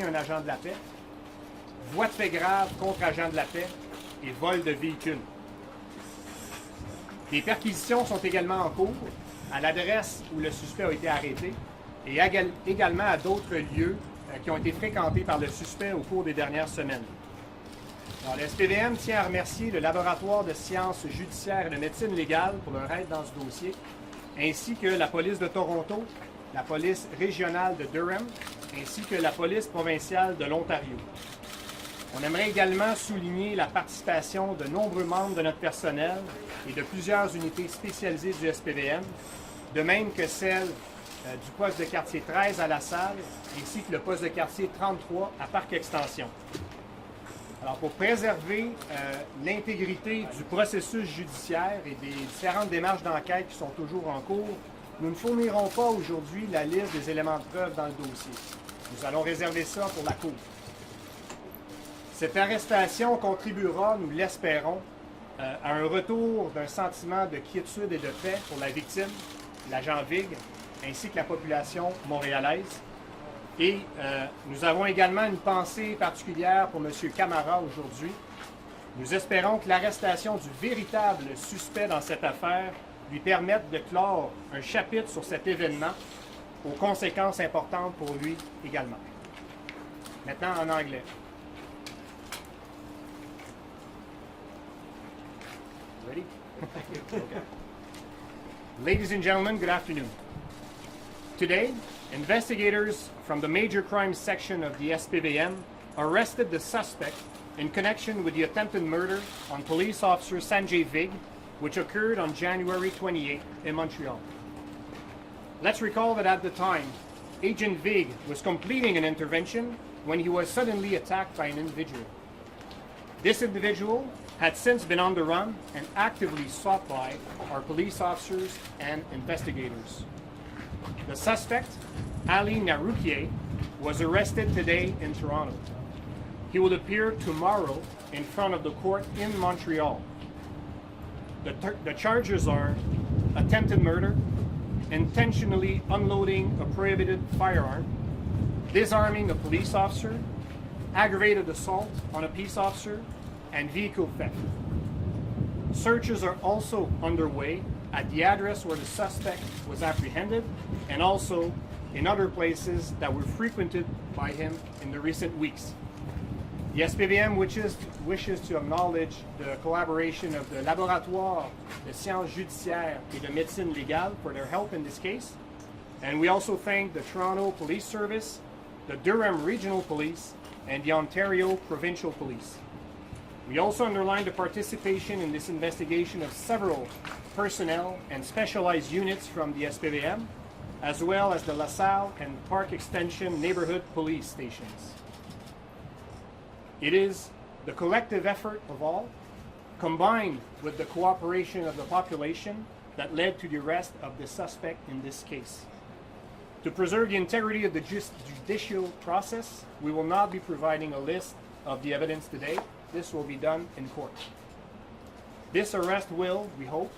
un agent de la paix, voies de fait grave contre agent de la paix et vol de véhicules. Des perquisitions sont également en cours à l'adresse où le suspect a été arrêté et également à d'autres lieux qui ont été fréquentés par le suspect au cours des dernières semaines. Alors, le SPVM tient à remercier le laboratoire de sciences judiciaires et de médecine légale pour leur aide dans ce dossier, ainsi que la police de Toronto, la police régionale de Durham, ainsi que la police provinciale de l'Ontario. On aimerait également souligner la participation de nombreux membres de notre personnel et de plusieurs unités spécialisées du SPVM, de même que celle du poste de quartier 13 à La Salle, ainsi que le poste de quartier 33 à Parc Extension. Alors, pour préserver l'intégrité du processus judiciaire et des différentes démarches d'enquête qui sont toujours en cours, nous ne fournirons pas aujourd'hui la liste des éléments de preuve dans le dossier. Nous allons réserver ça pour la Cour. Cette arrestation contribuera, nous l'espérons, à un retour d'un sentiment de quiétude et de paix pour la victime, l'agent Vig, ainsi que la population montréalaise. Et nous avons également une pensée particulière pour M. Camara aujourd'hui. Nous espérons que l'arrestation du véritable suspect dans cette affaire lui permette de clore un chapitre sur cet événement aux conséquences importantes pour lui également. Maintenant en anglais. Ready? Okay. Ladies and gentlemen, good afternoon. Today, investigators from the Major Crimes section of the SPVM arrested the suspect in connection with the attempted murder on police officer Sanjay Vig, which occurred on January 28 in Montreal. Let's recall that at the time, Agent Vig was completing an intervention when he was suddenly attacked by an individual. This individual had since been on the run and actively sought by our police officers and investigators. The suspect, Ali Naroukier, was arrested today in Toronto. He will appear tomorrow in front of the court in Montreal. The charges are attempted murder, intentionally unloading a prohibited firearm, disarming a police officer, aggravated assault on a peace officer, and vehicle theft. Searches are also underway at the address where the suspect was apprehended and also in other places that were frequented by him in the recent weeks. The SPVM wishes to acknowledge the collaboration of the Laboratoire de Sciences Judiciaires et de Médecine Légale for their help in this case. And we also thank the Toronto Police Service, the Durham Regional Police, and the Ontario Provincial Police. We also underline the participation in this investigation of several personnel and specialized units from the SPVM, as well as the La Salle and Park Extension neighborhood police stations. It is the collective effort of all, combined with the cooperation of the population, that led to the arrest of the suspect in this case. To preserve the integrity of the judicial process, we will not be providing a list of the evidence today. This will be done in court. This arrest will, we hope,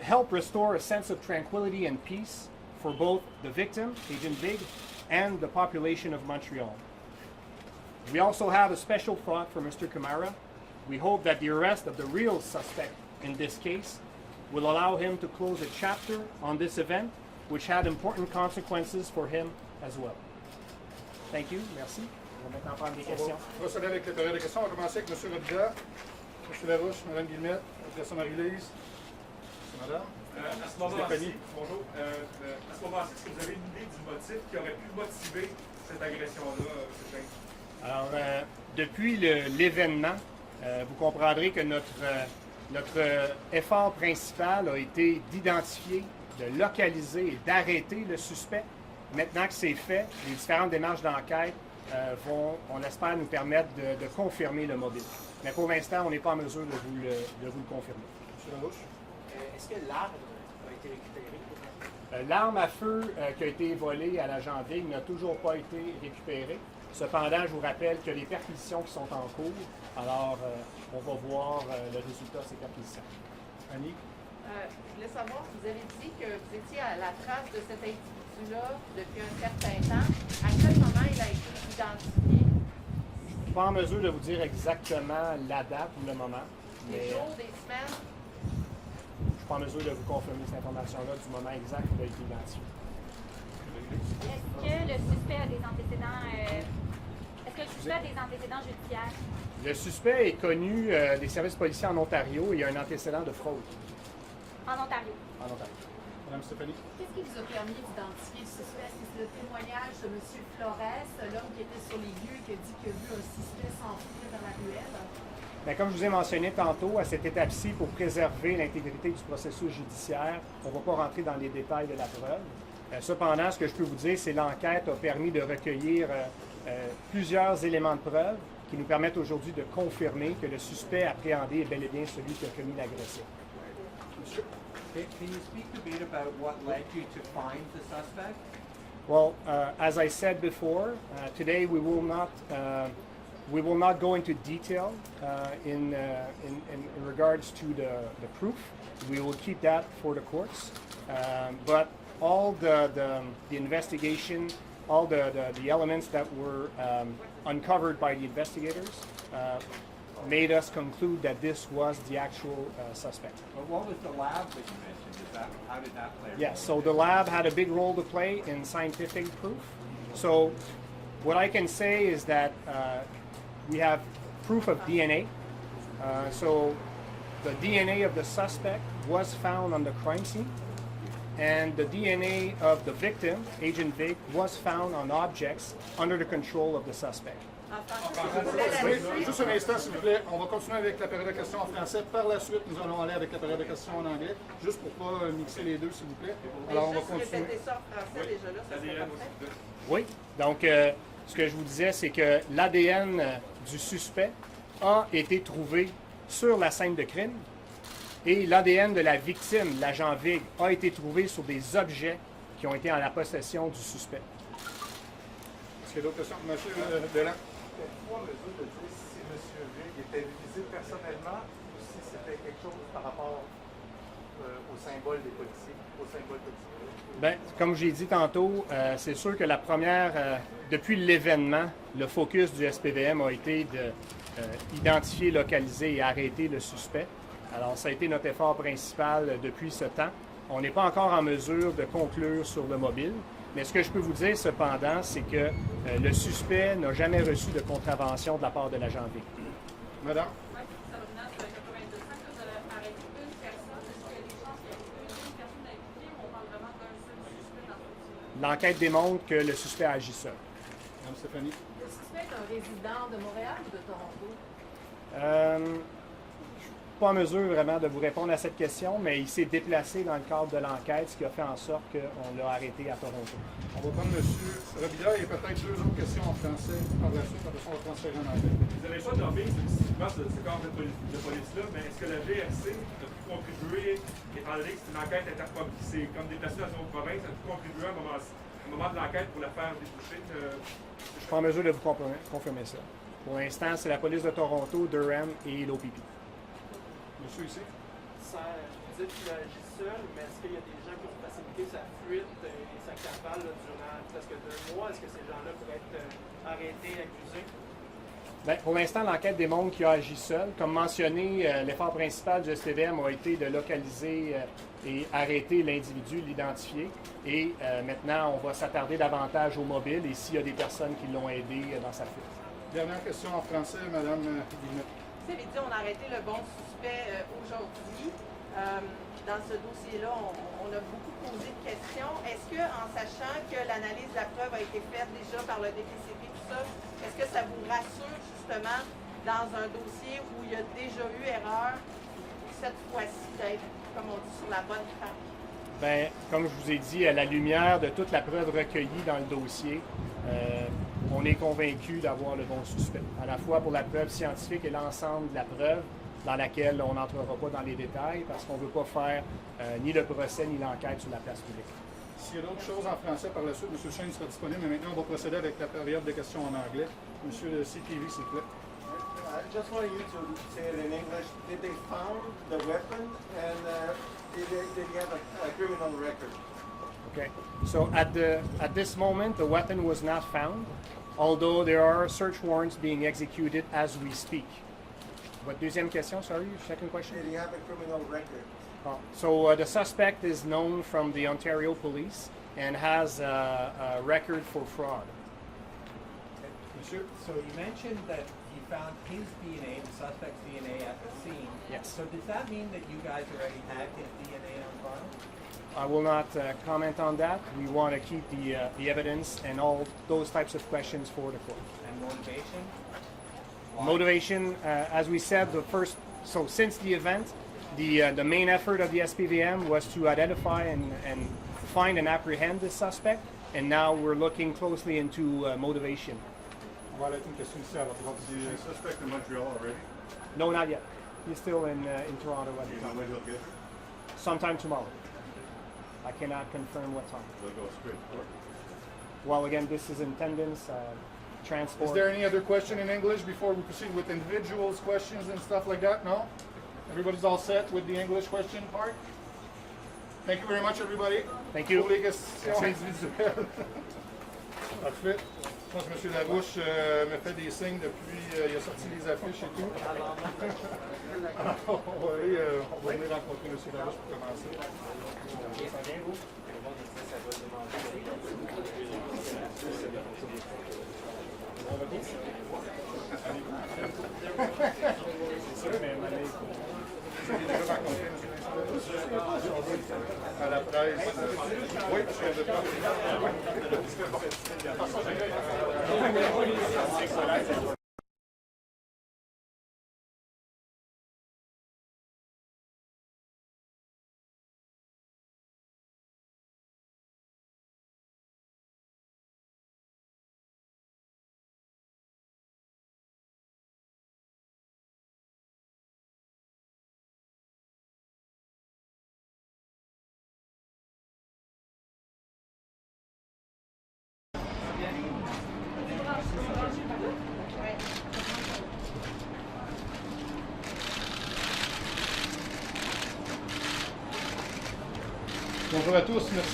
help restore a sense of tranquility and peace for both the victim, Agent Vig, and the population of Montreal. We also have a special thought for Mr. Camara. We hope that the arrest of the real suspect in this case will allow him to close a chapter on this event, which had important consequences for him as well. Thank you. Merci. On va maintenant prendre des questions. On va procéder avec la période de questions. On va commencer avec M. Rodilla, M. Larouche, Mme Guillemette, Mme Marie-Lise. Madame. À ce moment-ci, bonjour. À ce moment-ci, est-ce que vous avez une idée du motif qui aurait pu motiver cette agression-là, M. James? Alors, depuis l'événement, vous comprendrez que notre effort principal a été d'identifier, de localiser et d'arrêter le suspect. Maintenant que c'est fait, les différentes démarches d'enquête vont, on espère, nous permettre de confirmer le mobile. Mais pour l'instant, on n'est pas en mesure de vous le confirmer. M. Larouche. Est-ce que l'arme a été récupérée? L'arme à feu qui a été volée à l'agent Vig n'a toujours pas été récupérée. Cependant, je vous rappelle qu'il y a des perquisitions qui sont en cours. Alors, on va voir le résultat de ces perquisitions. Annie. Je voulais savoir si vous avez dit que vous étiez à la trace de cet individu-là depuis un certain temps. À quel moment il a été identifié? Je ne suis pas en mesure de vous dire exactement la date ou le moment, Des mais jours, des semaines? je ne suis pas en mesure de vous confirmer cette information-là du moment exact où il a été identifié. Est-ce que le suspect a des antécédents est-ce que le suspect a des antécédents judiciaires? Le suspect est connu des services policiers en Ontario et il a un antécédent de fraude En Ontario. en Ontario. Madame Stéphanie. Qu'est-ce qui vous a permis d'identifier le suspect? Est-ce que c'est le témoignage de M. Flores, l'homme qui était sur les lieux et qui a dit qu'il a vu un suspect s'enfuir dans la ruelle? Bien, comme je vous ai mentionné tantôt, à cette étape-ci, pour préserver l'intégrité du processus judiciaire, on ne va pas rentrer dans les détails de la preuve. Cependant, ce que je peux vous dire, c'est que l'enquête a permis de recueillir plusieurs éléments de preuve qui nous permettent aujourd'hui de confirmer que le suspect appréhendé est bel et bien celui qui a commis l'agression. Monsieur. Can you speak a bit about what led you to find the suspect? Well, as I said before, today we will not go into detail in regards to the proof. We will keep that for the courts. But all the investigation, all the elements that were uncovered by the investigators made us conclude that this was the actual suspect. But what was the lab that you mentioned? How did that play a role? Yes, so the lab had a big role to play in scientific proof. So what I can say is that we have proof of DNA. So the DNA of the suspect was found on the crime scene, and the DNA of the victim, Agent Vig, was found on objects under the control of the suspect. Oui, juste un instant, s'il vous plaît. On va continuer avec la période de questions en français. Par la suite, nous allons aller avec la période de questions en anglais, juste pour ne pas mixer les deux, s'il vous plaît. Alors, on va continuer. Répétez ça en français déjà là, ça serait parfait. Oui, donc ce que je vous disais, c'est que l'ADN du suspect a été trouvé sur la scène de crime et l'ADN de la victime, l'agent Vig, a été trouvé sur des objets qui ont été en la possession du suspect. Est-ce qu'il y a d'autres questions? Monsieur Delan. Êtes-vous en mesure de dire si M. Vig était visible personnellement ou si c'était quelque chose par rapport au symbole des policiers, au symbole policier? Bien, comme j'ai dit tantôt, c'est sûr que la première, depuis l'événement, le focus du SPVM a été d'identifier, localiser et arrêter le suspect. Alors, ça a été notre effort principal depuis ce temps. On n'est pas encore en mesure de conclure sur le mobile, mais ce que je peux vous dire cependant, c'est que le suspect n'a jamais reçu de contravention de la part de l'agent Vig. Madame. Oui, Sabrina, sur le 82 5, vous avez arrêté une personne. Est-ce qu'il y a des chances qu'il y ait une personne impliquée ou on parle vraiment d'un seul suspect dans ce dossier-là? L'enquête démontre que le suspect agit seul. Madame Stéphanie. Le suspect est un résident de Montréal ou de Toronto? Je ne suis pas en mesure vraiment de vous répondre à cette question, mais il s'est déplacé dans le cadre de l'enquête, ce qui a fait en sorte qu'on l'a arrêté à Toronto. On va prendre M. Robida et peut-être deux autres questions en français par la suite. Après ça, on va transférer en anglais. Vous n'avez pas nommé spécifiquement ce corps de police-là, mais est-ce que la GRC a pu contribuer, étant donné que c'est une enquête interprovinciale, c'est comme déplacé dans une autre province, a pu contribuer à un moment de l'enquête pour la faire déboucher? Je ne suis pas en mesure de vous confirmer ça. Pour l'instant, c'est la police de Toronto, Durham et l'OPP. Monsieur ici. Vous dites qu'il agit seul, mais est-ce qu'il y a des gens qui ont facilité sa fuite et sa cavale durant presque 2 mois? Est-ce que ces gens-là pourraient être arrêtés, accusés? Bien, pour l'instant, l'enquête démontre qu'il a agi seul. Comme mentionné, l'effort principal du SPVM a été de localiser et arrêter l'individu, l'identifier. Et maintenant, on va s'attarder davantage au mobile et s'il y a des personnes qui l'ont aidé dans sa fuite. Dernière question en français, Madame Guillemette. Vous avez dit qu'on a arrêté le bon suspect aujourd'hui. Dans ce dossier-là, on a beaucoup posé de questions. Est-ce que, en sachant que l'analyse de la preuve a été faite déjà par le DPCP, tout ça, est-ce que ça vous rassure justement dans un dossier où il y a déjà eu erreur, cette fois-ci d'être, comme on dit, sur la bonne traque? Bien, comme je vous ai dit, à la lumière de toute la preuve recueillie dans le dossier, on est convaincu d'avoir le bon suspect, à la fois pour la preuve scientifique et l'ensemble de la preuve, dans laquelle on n'entrera pas dans les détails parce qu'on ne veut pas faire ni le procès ni l'enquête sur la place publique. S'il y a d'autres choses en français par la suite, M. Shane sera disponible, mais maintenant on va procéder avec la période de questions en anglais. Monsieur le CTV, s'il vous plaît. I just want you to say it in English. Did they found the weapon and did he have a criminal record? Okay. So at this moment, the weapon was not found. although there are search warrants being executed as we speak. What deuxième question, sorry, second question? Did he have a criminal record? So the suspect is known from the Ontario police and has a record for fraud. Monsieur? So you mentioned that you found his DNA, the suspect's DNA at the scene. Yes. So does that mean that you guys already had his DNA on file? I will not comment on that. We want to keep the evidence and all those types of questions for the court. And motivation? Motivation, as we said, so since the event, the main effort of the SPVM was to identify and find and apprehend the suspect, and now we're looking closely into motivation. On va aller avec une question ici à la droite. Is the suspect in Montreal already? No, not yet. He's still in Toronto at Do the you know time. when he'll get here? Sometime tomorrow. I cannot confirm what time. He'll go straight to court. Well, again, this is attendance, transport. Is there any other question in English before we proceed with individuals' questions and stuff like that? No? Everybody's all set with the English question part? Thank you very much, everybody. Thank you. Pour les questions individuelles. Parfait. Je pense que M. Larouche me fait des signes depuis, il a sorti les affiches et tout. on va venir rencontrer M. Larouche pour commencer. À la presse. Oui, je vais pas. Bonjour à tous, merci.